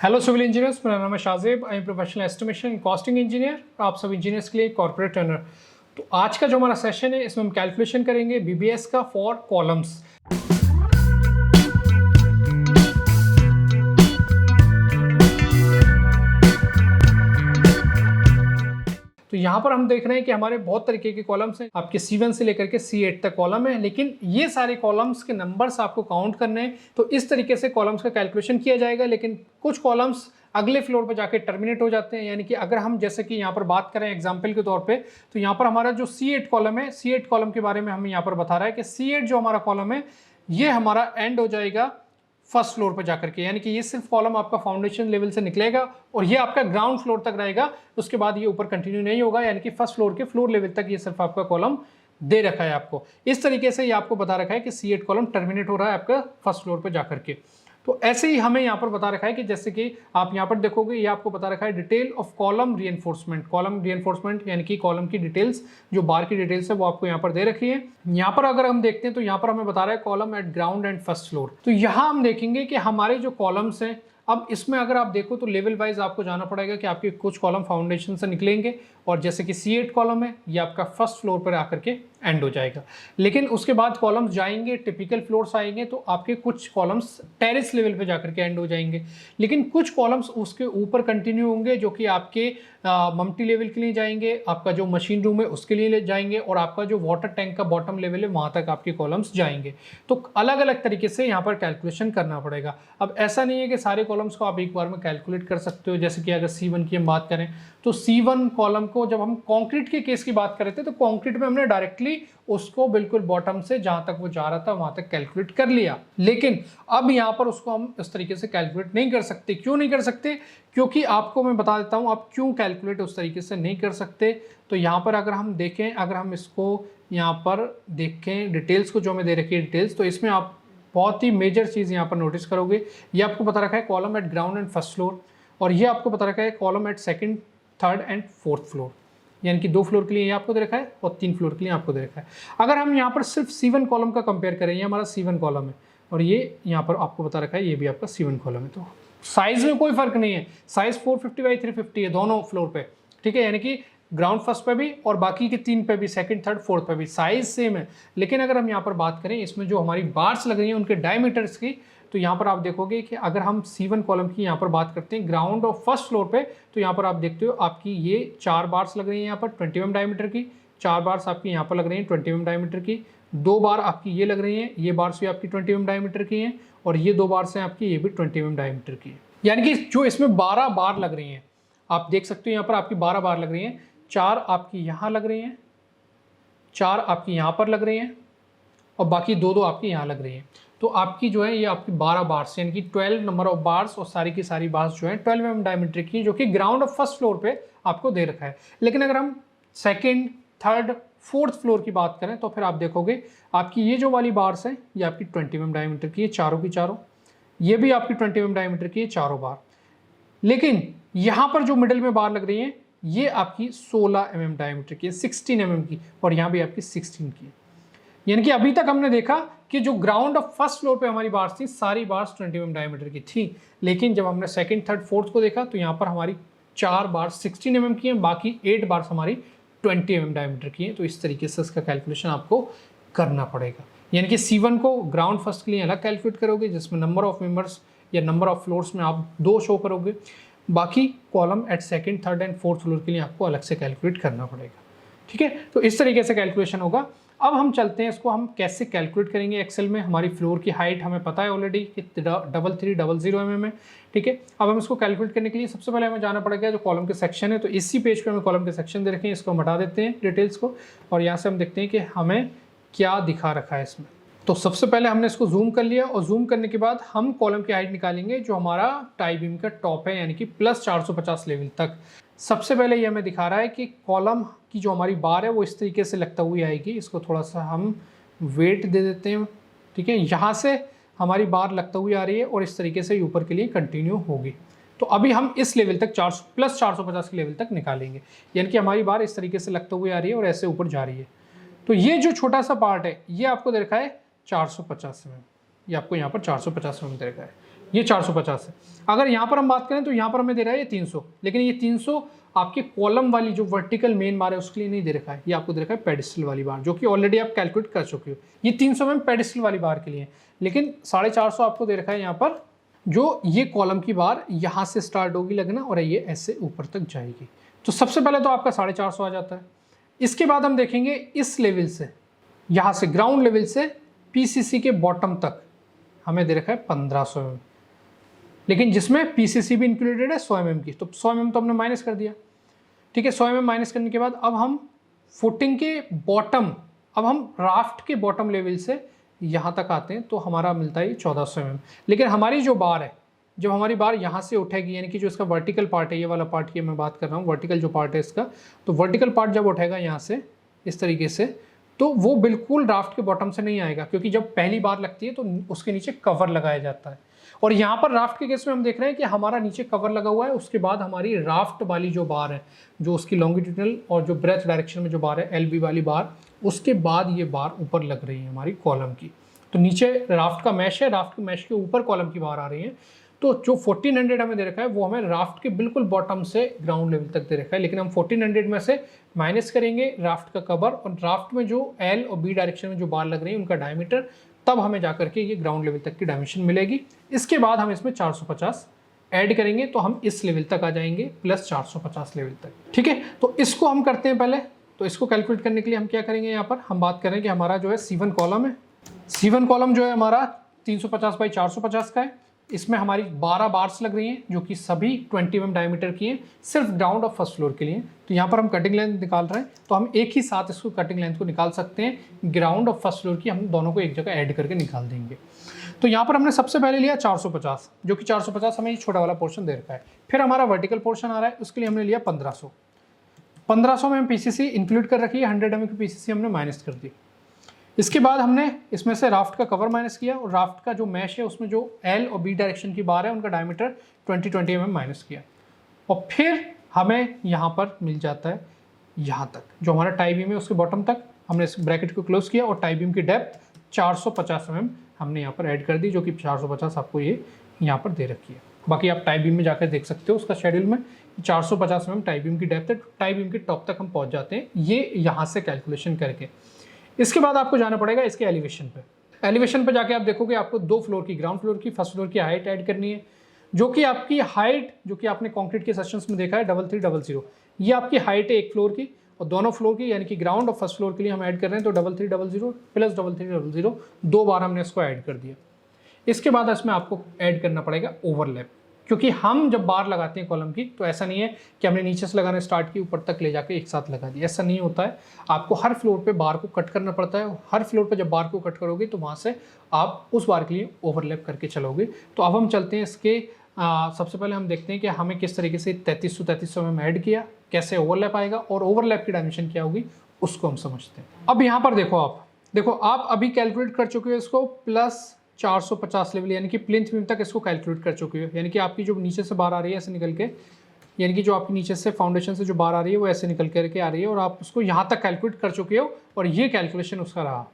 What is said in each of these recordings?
Hello civil engineers, मेरा नाम है Shazeb. I am professional estimation and costing engineer. आप सब इंजीनियर्स के लिए कॉर्पोरेट ट्रेनर। तो आज का जो हमारा सेशन है इसमें हम कैलकुलेशन करेंगे बीबीएस का फॉर कॉलम्स। तो यहाँ पर हम देख रहे हैं कि हमारे बहुत तरीके के कॉलम्स हैं। आपके C1 से लेकर के C8 तक कॉलम है, लेकिन ये सारे कॉलम्स के नंबर्स आपको काउंट करने हैं। तो इस तरीके से कॉलम्स का कैलकुलेशन किया जाएगा, लेकिन कुछ कॉलम्स अगले फ्लोर पर जाके टर्मिनेट हो जाते हैं। यानी कि अगर हम जैसे कि यहाँ पर बात करें एग्जाम्पल के तौर पे, तो यहाँ पर हमारा जो C8 कॉलम है, C8 कॉलम के बारे में हमें यहाँ पर बता रहा है कि C8 जो हमारा कॉलम है ये हमारा एंड हो जाएगा फर्स्ट फ्लोर पर जाकर के। यानी कि ये सिर्फ कॉलम आपका फाउंडेशन लेवल से निकलेगा और ये आपका ग्राउंड फ्लोर तक रहेगा, उसके बाद ये ऊपर कंटिन्यू नहीं होगा। यानी कि फर्स्ट फ्लोर के फ्लोर लेवल तक ये सिर्फ आपका कॉलम दे रखा है आपको। इस तरीके से ये आपको बता रखा है कि C8 कॉलम टर्मिनेट हो रहा है आपका फर्स्ट फ्लोर पर जाकर के। तो ऐसे ही हमें यहाँ पर बता रखा है कि जैसे कि आप यहाँ पर देखोगे, ये आपको बता रखा है detail of column reinforcement. Column reinforcement यानी कि कॉलम की डिटेल्स, जो बार की डिटेल्स है वो आपको यहाँ पर दे रखी है। यहाँ पर अगर हम देखते हैं तो यहाँ पर हमें बता रहा है column at ground and first floor. तो यहाँ हम देखेंगे कि हमारे जो कॉलम्स हैं, अब इसमें अगर आप देखो तो लेवल वाइज आपको जाना पड़ेगा कि आपके कुछ कॉलम फाउंडेशन से निकलेंगे और जैसे कि C8 कॉलम है ये आपका फर्स्ट फ्लोर पर आकर के एंड हो जाएगा। लेकिन उसके बाद कॉलम्स जाएंगे, टिपिकल फ्लोर्स आएंगे, तो आपके कुछ कॉलम्स टेरेस लेवल पे जाकर के एंड हो जाएंगे। लेकिन कुछ कॉलम्स उसके ऊपर कंटिन्यू होंगे, जो कि आपके मल्टी लेवल के लिए जाएंगे, आपका जो मशीन रूम है उसके लिए जाएंगे, और आपका जो वाटर टैंक का बॉटम लेवल है वहाँ तक आपके कॉलम्स जाएंगे। तो अलग अलग तरीके से यहाँ पर कैलकुलेशन करना पड़ेगा। अब ऐसा नहीं है कि सारे कॉलम्स को आप एक बार में कैलकुलेट कर सकते हो। जैसे कि अगर C1 की हम बात करें तो C1 कॉलम को जब हम कंक्रीट के केस की बात कर रहे थे तो कंक्रीट में हमने डायरेक्टली उसको बिल्कुल बॉटम से जहां तक वो जा रहा था वहां तक कैलकुलेट कर लिया। लेकिन अब यहाँ पर उसको हम इस तरीके से कैलकुलेट नहीं कर सकते। क्यों नहीं कर सकते? क्योंकि आपको मैं बता देता हूँ आप क्यों कैलकुलेट उस तरीके से नहीं कर सकते। तो यहाँ पर अगर हम देखें, अगर हम इसको यहाँ पर देखें डिटेल्स को जो हमें दे रखी है डिटेल्स, तो इसमें आप बहुत ही मेजर चीज़ यहाँ पर नोटिस करोगे। ये आपको बता रखा है column at ground and first floor, और ये आपको बता रखा है column at second, third and fourth floor. यानी कि 2 फ्लोर के लिए ये आपको दे रखा है और 3 फ्लोर के लिए आपको दे रखा है। अगर हम यहाँ पर सिर्फ C1 कॉलम का कंपेयर करें, ये हमारा C1 कॉलम है और ये यहाँ पर आपको बता रखा है ये भी आपका C1 कॉलम है, तो साइज में कोई फर्क नहीं है। साइज 450 बाई 350 है दोनों फ्लोर पे, ठीक है। यानी कि ग्राउंड फर्स्ट पे भी और बाकी के 3 पे भी, सेकंड थर्ड फोर्थ पे भी साइज सेम है। लेकिन अगर हम यहाँ पर बात करें इसमें जो हमारी बार्स लग रही हैं उनके डायमीटर्स की, तो यहाँ पर आप देखोगे कि अगर हम C1 कॉलम की यहाँ पर बात करते हैं ग्राउंड और फर्स्ट फ्लोर पे, तो यहाँ पर आप देखते हो आपकी ये 4 बार्स लग रही हैं यहाँ पर 20 mm डायमीटर की, 4 बार्स आपकी यहाँ पर लग रही हैं 20 mm डायमीटर की, 2 बार आपकी ये लग रही हैं, ये बार्स भी आपकी 20 mm डायमीटर की हैं, और ये 2 बार्स हैं आपकी, ये भी 20 mm डायमीटर की है। यानी कि जो इसमें 12 बार लग रही हैं, आप देख सकते हो यहाँ पर आपकी 12 बार लग रही हैं। 4 आपकी यहाँ लग रही हैं, 4 आपकी यहाँ पर लग रही हैं, और बाकी 2 आपकी यहाँ लग रही हैं। तो आपकी जो है ये आपकी 12 बार्स, यानी कि 12 नंबर ऑफ बार्स, और सारी की सारी बार्स जो है 12 mm डायमीटर की, जो कि ग्राउंड और फर्स्ट फ्लोर पे आपको दे रखा है। लेकिन अगर हम सेकंड, थर्ड, फोर्थ फ्लोर की बात करें तो फिर आप देखोगे आपकी ये जो वाली बार्स हैं ये आपकी 20 mm डायमीटर की है, चारों की चारों। ये भी आपकी 20 mm डायमीटर की है, चारों बार। लेकिन यहाँ पर जो मिडिल में बार लग रही है ये आपकी 16 mm डायमीटर की है, 16 mm की, और यहाँ भी आपकी 16 की है। यानी कि अभी तक हमने देखा कि जो ग्राउंड ऑफ फर्स्ट फ्लोर पे हमारी बार्स थी, सारी बार्स 20 mm डायमीटर की थी। लेकिन जब हमने सेकंड, थर्ड, फोर्थ को देखा तो यहाँ पर हमारी 4 बार्स 16 mm की हैं, बाकी 8 बार्स हमारी 20 mm डायमीटर की हैं। तो इस तरीके से इसका कैलकुलेशन आपको करना पड़ेगा। यानी कि C1 को ग्राउंड फर्स्ट के लिए अलग कैलकुलेट करोगे, जिसमें नंबर ऑफ मेंबर्स या नंबर ऑफ फ्लोर्स में आप 2 शो करोगे। बाकी column at second, third and fourth floor के लिए आपको अलग से कैलकुलेट करना पड़ेगा, ठीक है। तो इस तरीके से कैलकुलेशन होगा। अब हम चलते हैं इसको हम कैसे कैलकुलेट करेंगे एक्सेल में। हमारी फ्लोर की हाइट हमें पता है ऑलरेडी कि 3300 mm है, ठीक है। अब हम इसको कैलकुलेट करने के लिए सबसे पहले हमें जाना पड़ेगा जो कॉलम के सेक्शन है। तो इसी पेज पे हमें कॉलम के सेक्शन दे रखे हैं, इसको हम हटा देते हैं डिटेल्स को, और यहाँ से हम देखते हैं कि हमें क्या दिखा रखा है इसमें। तो सबसे पहले हमने इसको जूम कर लिया, और जूम करने के बाद हम कॉलम की हाइट निकालेंगे जो हमारा टाई बीम का टॉप है, यानी कि प्लस 450 लेवल तक। सबसे पहले ये हमें दिखा रहा है कि कॉलम की जो हमारी बार है वो इस तरीके से लगता हुई आएगी। इसको थोड़ा सा हम वेट दे देते हैं, ठीक है। यहाँ से हमारी बार लगता हुई आ रही है और इस तरीके से ऊपर के लिए कंटिन्यू होगी। तो अभी हम इस लेवल तक प्लस 450 के लेवल तक निकालेंगे, यानी कि हमारी बार इस तरीके से लगता हुई आ रही है और ऐसे ऊपर जा रही है। तो ये जो छोटा सा पार्ट है ये आपको दे रखा है 450 mm, ये आपको यहाँ पर 450 mm दे रखा है। ये 450 है। अगर यहाँ पर हम बात करें तो यहाँ पर हमें दे रहा है ये 300, लेकिन ये 300 आपकी कॉलम वाली जो वर्टिकल मेन बार है उसके लिए नहीं दे रखा है, ये आपको दे रखा है पेडिस्टल वाली बार, जो कि ऑलरेडी आप कैलकुलेट कर चुके हो। ये 300 में पेडिस्टल वाली बार के लिए, लेकिन 450 आपको दे रखा है यहाँ पर, जो ये कॉलम की बार यहाँ से स्टार्ट होगी लगना और ये ऐसे ऊपर तक जाएगी। तो सबसे पहले तो आपका 450 आ जाता है। इसके बाद हम देखेंगे इस लेवल से, यहाँ से ग्राउंड लेवल से पीसीसी के बॉटम तक हमें दे रखा है 1500 mm, लेकिन जिसमें पीसीसी भी इंक्लूडेड है 100 mm की, तो 100 mm तो हमने माइनस कर दिया। ठीक है, 100 mm माइनस करने के बाद अब हम फुटिंग के बॉटम, अब हम राफ्ट के बॉटम लेवल से यहाँ तक आते हैं तो हमारा मिलता है 1400 mm। लेकिन हमारी जो बार है, जब हमारी बार यहाँ से उठेगी, यानी कि जो इसका वर्टिकल पार्ट है, ये वाला पार्ट की मैं बात कर रहा हूँ, वर्टिकल जो पार्ट है इसका, तो वर्टिकल पार्ट जब उठेगा यहाँ से इस तरीके से, तो वो बिल्कुल राफ्ट के बॉटम से नहीं आएगा, क्योंकि जब पहली बार लगती है तो उसके नीचे कवर लगाया जाता है। और यहाँ पर राफ्ट के केस में हम देख रहे हैं कि हमारा नीचे कवर लगा हुआ है, उसके बाद हमारी राफ्ट वाली जो बार है, जो उसकी लॉन्गिट्यूडनल और जो ब्रेथ डायरेक्शन में जो बार है एलबी वाली बार, उसके बाद ये बार ऊपर लग रही है हमारी कॉलम की। तो नीचे राफ्ट का मैश है, राफ्ट के मैश के ऊपर कॉलम की बार आ रही है। तो जो 1400 हमें दे रखा है वो हमें राफ्ट के बिल्कुल बॉटम से ग्राउंड लेवल तक दे रखा है, लेकिन हम 1400 में से माइनस करेंगे राफ्ट का कवर और राफ्ट में जो एल और बी डायरेक्शन में जो बार लग रही है उनका डायमीटर, तब हमें जाकर के ये ग्राउंड लेवल तक की डायमेंशन मिलेगी। इसके बाद हम इसमें 450 ऐड करेंगे तो हम इस लेवल तक आ जाएंगे प्लस 450 लेवल तक। ठीक है, तो इसको हम करते हैं पहले। तो इसको कैलकुलेट करने के लिए हम क्या करेंगे, यहाँ पर हम बात करें कि हमारा जो है C1 कॉलम है, C1 कॉलम जो है हमारा 350 बाई 450 का है। इसमें हमारी 12 बार्स लग रही हैं जो कि सभी 20 mm डायमीटर की हैं, सिर्फ ग्राउंड और फर्स्ट फ्लोर के लिए। तो यहाँ पर हम कटिंग लेंथ निकाल रहे हैं, तो हम एक ही साथ इसको कटिंग लेंथ को निकाल सकते हैं। ग्राउंड और फर्स्ट फ्लोर की हम दोनों को एक जगह ऐड करके निकाल देंगे। तो यहाँ पर हमने सबसे पहले लिया 450, जो कि 450 हमें ये छोटा वाला पोर्शन दे रखा है। फिर हमारा वर्टिकल पोर्शन आ रहा है, उसके लिए हमने लिया 1500। 1500 में हम पीसीसी इंक्लूड कर रखी है, 100 mm की पीसीसी हमने माइनस कर दी। इसके बाद हमने इसमें से राफ्ट का कवर माइनस किया और राफ्ट का जो मैश है उसमें जो एल और बी डायरेक्शन की बार है उनका डायमीटर 20 mm माइनस किया। और फिर हमें यहाँ पर मिल जाता है यहाँ तक, जो हमारा टाई बीम है उसके बॉटम तक हमने इस ब्रैकेट को क्लोज किया और टाई बीम की डेप्थ 450 mm हमने यहाँ पर ऐड कर दी, जो कि 450 आपको ये यहाँ पर दे रखी है। बाकी आप टाई बीम में जाकर देख सकते हो उसका शेड्यूल में 450 mm टाई बीम की डेप्थ है। टाई बीम के टॉप तक हम पहुँच जाते हैं ये यहाँ से कैलकुलेशन करके। इसके बाद आपको जाना पड़ेगा इसके एलिवेशन पे। एलिवेशन पे जाके आप देखोगे आपको 2 फ्लोर की, ग्राउंड फ्लोर की, फर्स्ट फ्लोर की हाइट ऐड करनी है, जो कि आपकी हाइट, जो कि आपने कंक्रीट के सेक्शंस में देखा है 3300, ये आपकी हाइट है एक फ्लोर की, और दोनों फ्लोर की यानी कि ग्राउंड और फर्स्ट फ्लोर के लिए हम ऐड कर रहे हैं। तो 3300 प्लस 3300 2 बार हमने इसको ऐड कर दिया। इसके बाद इसमें आपको ऐड करना पड़ेगा ओवरलैप, क्योंकि हम जब बार लगाते हैं कॉलम की तो ऐसा नहीं है कि हमने नीचे से लगाना स्टार्ट की ऊपर तक ले जाके एक साथ लगा दी, ऐसा नहीं होता है। आपको हर फ्लोर पे बार को कट करना पड़ता है। हर फ्लोर पे जब बार को कट करोगे तो वहाँ से आप उस बार के लिए ओवरलैप करके चलोगे। तो अब हम चलते हैं इसके सबसे पहले हम देखते हैं कि हमें किस तरीके से 3300 में ऐड किया, कैसे ओवरलैप आएगा और ओवरलैप की डायमेंशन क्या होगी उसको हम समझते हैं। अब यहाँ पर देखो आप अभी कैलकुलेट कर चुके हो इसको प्लस 450 लेवल, यानी कि प्लिंथ बीम तक इसको कैलकुलेट कर चुके हो। यानी कि आपकी जो नीचे से बार आ रही है ऐसे निकल के, यानी कि जो आपकी नीचे से फाउंडेशन से जो बार आ रही है वो ऐसे निकल करके आ रही है और आप उसको यहाँ तक कैलकुलेट कर चुके हो और ये कैलकुलेशन उसका रहा,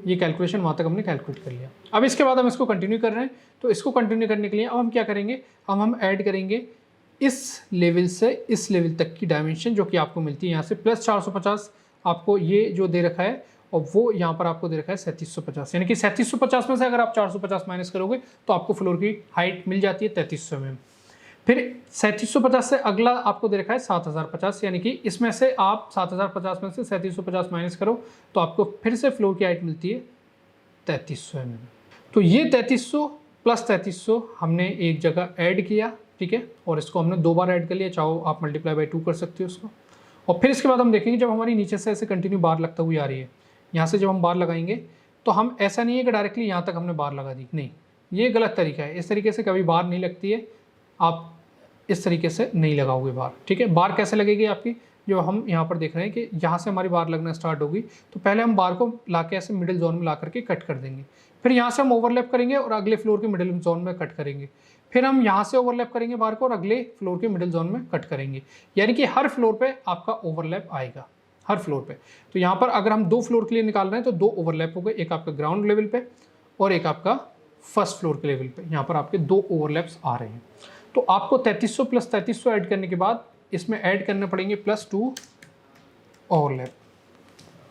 ये कैलकुलेशन वहाँ तक हमने कैलकुलेट कर लिया। अब इसके बाद हम इसको कंटिन्यू कर रहे हैं। तो इसको कंटिन्यू करने के लिए अब हम क्या करेंगे, हम ऐड करेंगे इस लेवल से इस लेवल तक की डायमेंशन, जो कि आपको मिलती है यहाँ से प्लस 450 आपको ये जो दे रखा है, और वो यहाँ पर आपको दे रखा है 3750। यानी कि 3750 में से अगर आप 450 माइनस करोगे तो आपको फ्लोर की हाइट मिल जाती है 3300 mm। फिर 3750 से अगला आपको दे रखा है 7050, यानी कि इसमें से आप 7050 में से 3750 माइनस करो तो आपको फिर से फ्लोर की हाइट मिलती है 3300 mm। तो ये 3300 प्लस 3300 हमने एक जगह ऐड किया, ठीक है, और इसको हमने 2 बार ऐड कर लिया, चाहो आप मल्टीप्लाई बाई 2 कर सकते हो उसको। और फिर इसके बाद हम देखेंगे जब हमारी नीचे से ऐसे कंटिन्यू बार लगता हुई आ रही है, यहाँ से जब हम बार लगाएंगे तो हम ऐसा नहीं है कि डायरेक्टली यहाँ तक हमने बार लगा दी, नहीं, ये गलत तरीका है। इस तरीके से कभी बार नहीं लगती है, आप इस तरीके से नहीं लगाओगे बार, ठीक है। बार कैसे लगेगी आपकी, जो हम यहाँ पर देख रहे हैं कि यहाँ से हमारी बार लगना स्टार्ट होगी तो पहले हम बार को ला के ऐसे मिडिल जोन में ला करके कट कर देंगे, फिर यहाँ से हम ओवरलैप करेंगे और अगले फ्लोर के मिडिल जोन में कट करेंगे, फिर हम यहाँ से ओवरलैप करेंगे बार को और अगले फ्लोर के मिडिल जोन में कट करेंगे। यानी कि हर फ्लोर पे आपका ओवरलैप आएगा, हर फ्लोर पे। तो यहाँ पर अगर हम 2 फ्लोर के लिए निकाल रहे हैं तो 2 ओवरलैप हो गए, एक आपका ग्राउंड लेवल पे और एक आपका फर्स्ट फ्लोर के लेवल पे यहाँ पर आपके 2 ओवरलैप्स आ रहे हैं। तो आपको 3300 प्लस 3300 ऐड करने के बाद इसमें ऐड करने पड़ेंगे प्लस 2 ओवरलैप।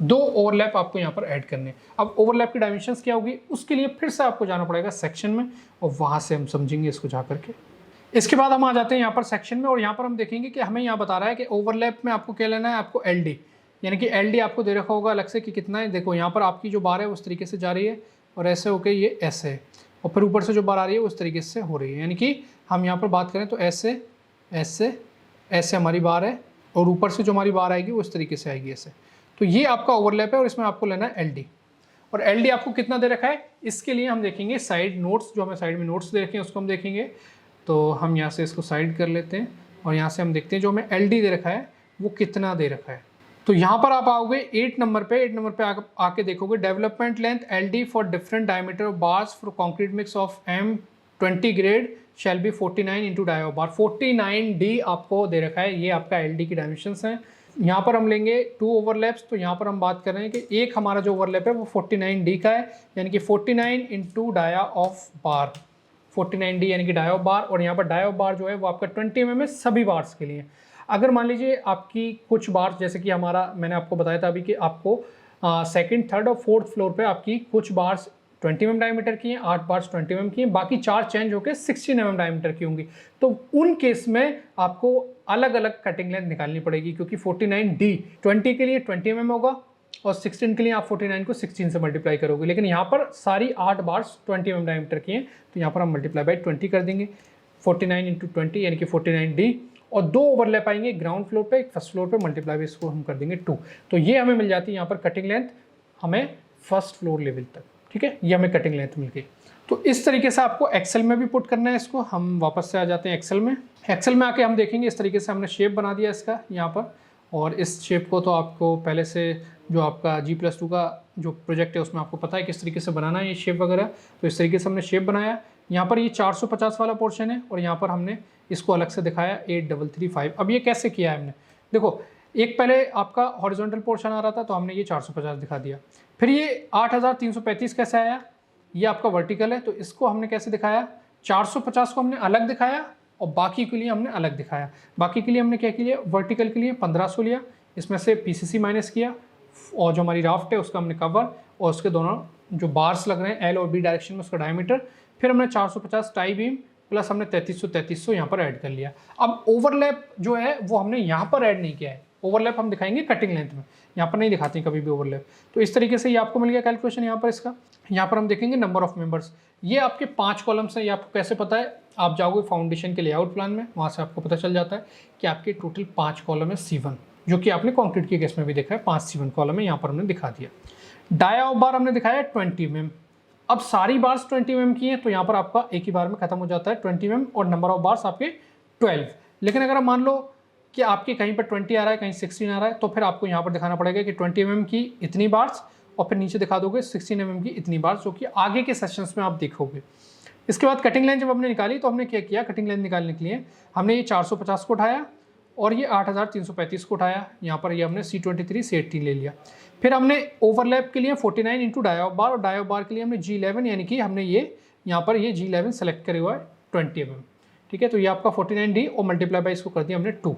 2 ओवरलैप आपको यहाँ पर ऐड करने। अब ओवरलैप की डायमेंशंस क्या होगी उसके लिए फिर से आपको जाना पड़ेगा सेक्शन में और वहाँ से हम समझेंगे इसको जा करके। इसके बाद हम आ जाते हैं यहाँ पर सेक्शन में और यहाँ पर हम देखेंगे कि हमें यहाँ बता रहा है कि ओवरलैप में आपको क्या लेना है, आपको LD, यानी कि LD आपको दे रखा होगा अलग से कि कितना है। देखो यहाँ पर आपकी जो बार है उस तरीके से जा रही है और ऐसे होके ये ऐसे है और फिर ऊपर से जो बार आ रही है उस तरीके से हो रही है, यानी कि हम यहाँ पर बात करें तो ऐसे ऐसे ऐसे हमारी बार है और ऊपर से जो हमारी बार आएगी वो इस तरीके से आएगी ऐसे। तो ये आपका ओवरलैप है और इसमें आपको लेना है LD। और LD आपको कितना दे रखा है इसके लिए हम देखेंगे साइड नोट्स, जो हमें साइड में नोट्स दे रखे हैं उसको हम देखेंगे। तो हम यहाँ से इसको साइड कर लेते हैं और यहाँ से हम देखते हैं जो हमें LD दे रखा है वो कितना दे रखा है। तो यहाँ पर आप आओगे 8 नंबर पे आके देखोगे development length LD for different diameter of bars for concrete mix of M20 grade shall be 49 into dia of bar. 49D आपको दे रखा है, ये आपका LD की डायमेंशंस हैं। यहाँ पर हम लेंगे 2 ओवरलैप्स, तो यहाँ पर हम बात कर रहे हैं कि एक हमारा जो ओवरलैप है वो 49D का है, यानी कि 49 into dia of bar, 49D यानी कि डाई ऑफ बार। और यहाँ पर डाई ऑफ बार जो है वो आपका 20 mm है सभी बार्स के लिए। अगर मान लीजिए आपकी कुछ बार्स, जैसे कि हमारा मैंने आपको बताया था अभी कि आपको सेकंड, थर्ड और फोर्थ फ्लोर पे आपकी कुछ बार्स 20 mm डायमीटर की हैं, 8 बार्स 20 mm की हैं, बाकी 4 चेंज होकर 16 mm डायमीटर की होंगी। तो उन केस में आपको अलग अलग कटिंग लेंथ निकालनी पड़ेगी, क्योंकि 49D 20 के लिए 20 mm होगा और 16 के लिए आप 49 को 16 से मल्टीप्लाई करोगे। लेकिन यहाँ पर सारी 8 बार्स 20 mm डायमीटर की हैं, तो यहाँ पर हम मल्टीप्लाई बाई 20 कर देंगे, 49 इंटू 20 यानी कि 49D। और 2 ओवरलैप आएंगे ग्राउंड फ्लोर पे, फर्स्ट फ्लोर पे, मल्टीप्लाई बाई इसको हम कर देंगे 2। तो ये हमें मिल जाती है यहाँ पर कटिंग लेंथ हमें फर्स्ट फ्लोर लेवल तक। ठीक है, ये हमें कटिंग लेंथ मिल गई। तो इस तरीके से आपको एक्सेल में भी पुट करना है इसको। हम वापस से आ जाते हैं एक्सेल में। एक्सेल में आके हम देखेंगे इस तरीके से हमने शेप बना दिया इसका यहाँ पर, और इस शेप को तो आपको पहले से जो आपका G+2 का जो प्रोजेक्ट है उसमें आपको पता है किस तरीके से बनाना है ये शेप वगैरह। तो इस तरीके से हमने शेप बनाया। यहाँ पर ये 450 वाला पोर्शन है और यहाँ पर हमने इसको अलग से दिखाया 8335। अब ये कैसे किया है हमने, देखो एक पहले आपका हॉरिजॉन्टल पोर्शन आ रहा था तो हमने ये 450 दिखा दिया, फिर ये 8335 कैसे आया, ये आपका वर्टिकल है तो इसको हमने कैसे दिखाया, 450 को हमने अलग दिखाया और बाकी के लिए हमने अलग दिखाया। बाकी के लिए हमने क्या किया, वर्टिकल के लिए 1500 लिया, इसमें से PCC माइनस किया और जो हमारी राफ्ट है उसका हमने कवर और उसके दोनों जो बार्स लग रहे हैं L और B डायरेक्शन में उसका डायमीटर, फिर हमने 450 टाई बीम प्लस हमने 3300 यहाँ पर ऐड कर लिया। अब ओवरलैप जो है वो हमने यहाँ पर ऐड नहीं किया है, ओवरलैप हम दिखाएंगे कटिंग लेंथ में, यहाँ पर नहीं दिखाते हैं कभी भी ओवरलैप। तो इस तरीके से ये आपको मिल गया कैलकुलेशन यहाँ पर इसका। यहाँ पर हम देखेंगे नंबर ऑफ मेंबर्स, ये आपके 5 कॉलम्स हैं। ये आपको कैसे पता है, आप जाओगे फाउंडेशन के लेआउट प्लान में, वहाँ से आपको पता चल जाता है कि आपके टोटल 5 कॉलम है C1, जो कि आपने कॉन्क्रीट के केस में भी देखा है 5 C1 कॉलम है, यहाँ पर हमने दिखा दिया। डाया ऑफ बार हमने दिखाया 20 mm। अब सारी बार्स 20 mm की हैं तो यहाँ पर आपका एक ही बार में खत्म हो जाता है 20 mm और नंबर ऑफ बार्स आपके 12। लेकिन अगर मान लो कि आपके कहीं पर 20 आ रहा है कहीं 16 आ रहा है तो फिर आपको यहाँ पर दिखाना पड़ेगा कि 20 mm की इतनी बार्स और फिर नीचे दिखा दोगे 16 mm की इतनी बार्स, जो कि आगे के सेशंस में आप देखोगे। इसके बाद कटिंग लेंथ जब हमने निकाली तो हमने क्या किया, कटिंग लेंथ निकालने के लिए हमने ये 450 को उठाया और ये 8335 को उठाया, यहाँ पर ये हमने C23 C18 ले लिया। फिर हमने ओवरलैप के लिए 49 इंटू डाई ऑफ बार और डाई ऑफ बार के लिए हमने G11 यानी कि हमने ये यहाँ पर ये G11 सेलेक्ट करे हुआ है 20 mm। ठीक है, तो ये आपका 49D और मल्टीप्लाई बाई इसको कर दिया हमने 2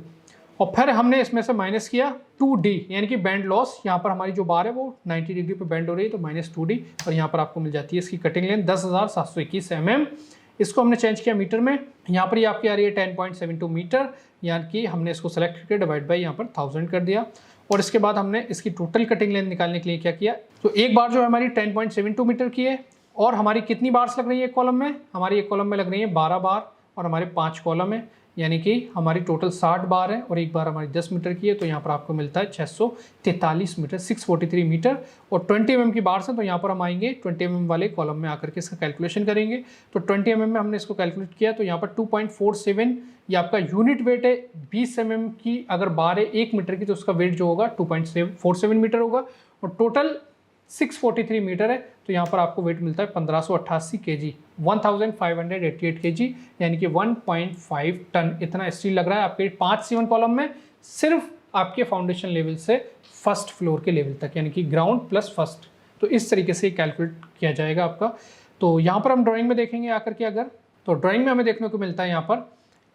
और फिर हमने इसमें से माइनस किया 2D यानी कि बैंड लॉस। यहाँ पर हमारी जो बार है वो 90 डिग्री पे बैंड हो रही है तो -2D और यहाँ पर आपको मिल जाती है इसकी कटिंग लेंथ 10,721 mm। इसको हमने चेंज किया मीटर में, यहाँ पर ये आपकी आ रही है 10.72 मीटर, यानी कि हमने इसको सेलेक्ट करके डिवाइड बाई यहाँ पर 1000 कर दिया। और इसके बाद हमने इसकी टोटल कटिंग लेंथ निकालने के लिए क्या किया, तो एक बार जो है हमारी 10.72 मीटर की है और हमारी कितनी बार्स लग रही है एक कॉलम में, हमारी एक कॉलम में लग रही है 12 बार और हमारे 5 कॉलम है, यानी कि हमारी टोटल 60 बार है और एक बार हमारी 10 मीटर की है तो यहाँ पर आपको मिलता है 643 मीटर, 643 मीटर। और 20 mm की बार्स है तो यहाँ पर हम आएंगे 20 mm वाले कॉलम में आकर के इसका कैलकुलेशन करेंगे। तो 20 mm में हमने इसको कैलकुलेट किया तो यहाँ पर 2.47 ये आपका यूनिट वेट है। 20 mm की अगर बार है 1 मीटर की तो उसका वेट जो होगा 2.47 मीटर होगा और टोटल 643 मीटर है तो यहाँ पर आपको वेट मिलता है 1588 kg, 1588 kg यानी कि 1.5 टन इतना स्टील लग रहा है आपके 5 C1 कॉलम में, सिर्फ आपके फाउंडेशन लेवल से फर्स्ट फ्लोर के लेवल तक, यानी कि ग्राउंड प्लस फर्स्ट। तो इस तरीके से कैलकुलेट किया जाएगा आपका। तो यहाँ पर हम ड्राइंग में देखेंगे आकर के, अगर तो ड्राइंग में हमें देखने को मिलता है यहाँ पर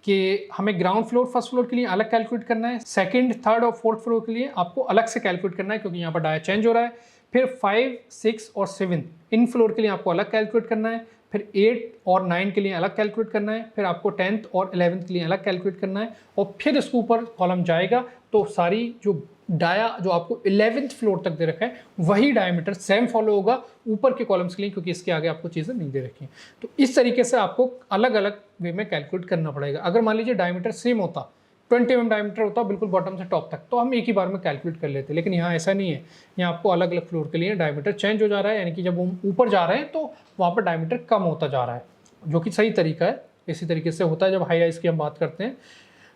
कि हमें ग्राउंड फ्लोर फर्स्ट फ्लोर के लिए अलग कैलकुलेट करना है, सेकंड थर्ड और फोर्थ फ्लोर के लिए आपको अलग से कैलकुलेट करना है क्योंकि यहाँ पर डाया चेंज हो रहा है। फिर 5, 6 और 7 इन फ्लोर के लिए आपको अलग कैलकुलेट करना है। फिर 8 और 9 के लिए अलग कैलकुलेट करना है। फिर आपको 10th और 11th के लिए अलग कैलकुलेट करना है और फिर इसके ऊपर कॉलम जाएगा तो सारी जो डाया जो आपको 11th फ्लोर तक दे रखा है वही डायमीटर सेम फॉलो होगा ऊपर के कॉलम्स के लिए, क्योंकि इसके आगे आपको चीज़ें नहीं दे रखी हैं। तो इस तरीके से आपको अलग अलग वे में कैलकुलेट करना पड़ेगा। अगर मान लीजिए डायमीटर सेम होता, 20 mm डायमीटर होता बिल्कुल बॉटम से टॉप तक, तो हम एक ही बार में कैलकुलेट कर लेते, लेकिन यहाँ ऐसा नहीं है। यहाँ आपको अलग अलग फ्लोर के लिए डायमीटर चेंज हो जा रहा है, यानी कि जब हम ऊपर जा रहे हैं तो वहाँ पर डायमीटर कम होता जा रहा है, जो कि सही तरीका है। इसी तरीके से होता है जब हाई राइज की हम बात करते हैं।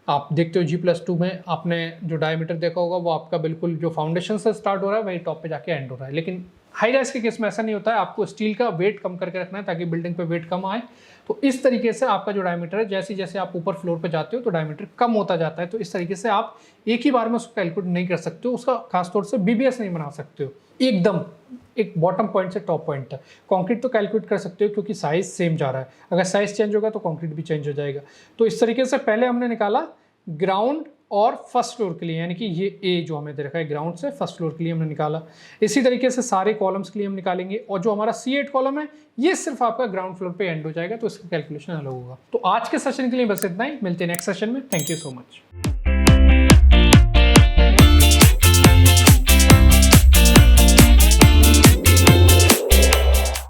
आप देखते हो G+2 में आपने जो डायमीटर देखा होगा वो आपका बिल्कुल जो फाउंडेशन से स्टार्ट हो रहा है वही टॉप पे जाके एंड हो रहा है, लेकिन हाई राइज के केस में ऐसा नहीं होता है। आपको स्टील का वेट कम करके रखना है ताकि बिल्डिंग पे वेट कम आए। तो इस तरीके से आपका जो डायमीटर है, जैसे जैसे आप ऊपर फ्लोर पे जाते हो तो डायमीटर कम होता जाता है। तो इस तरीके से आप एक ही बार में उसको कैलकुलेट नहीं कर सकते हो, उसका खासतौर से BBS नहीं बना सकते हो एकदम एक बॉटम पॉइंट से टॉप पॉइंट तक। कंक्रीट तो कैलकुलेट कर सकते हो क्योंकि साइज सेम जा रहा है, अगर साइज चेंज होगा तो कंक्रीट भी चेंज हो जाएगा। तो इस तरीके से पहले हमने निकाला ग्राउंड और फर्स्ट फ्लोर के लिए, यानी कि ये ए जो हमें दे रखा है ग्राउंड से फर्स्ट फ्लोर के लिए हमने निकाला। इसी तरीके से सारे कॉलम्स के लिए हम निकालेंगे और जो हमारा C8 कॉलम है ये सिर्फ आपका ग्राउंड फ्लोर पे एंड हो जाएगा, तो इसका कैलकुलेशन अलग होगा। तो आज के सेशन के लिए बस इतना ही, मिलते हैं नेक्स्ट सेशन में। Thank you so much.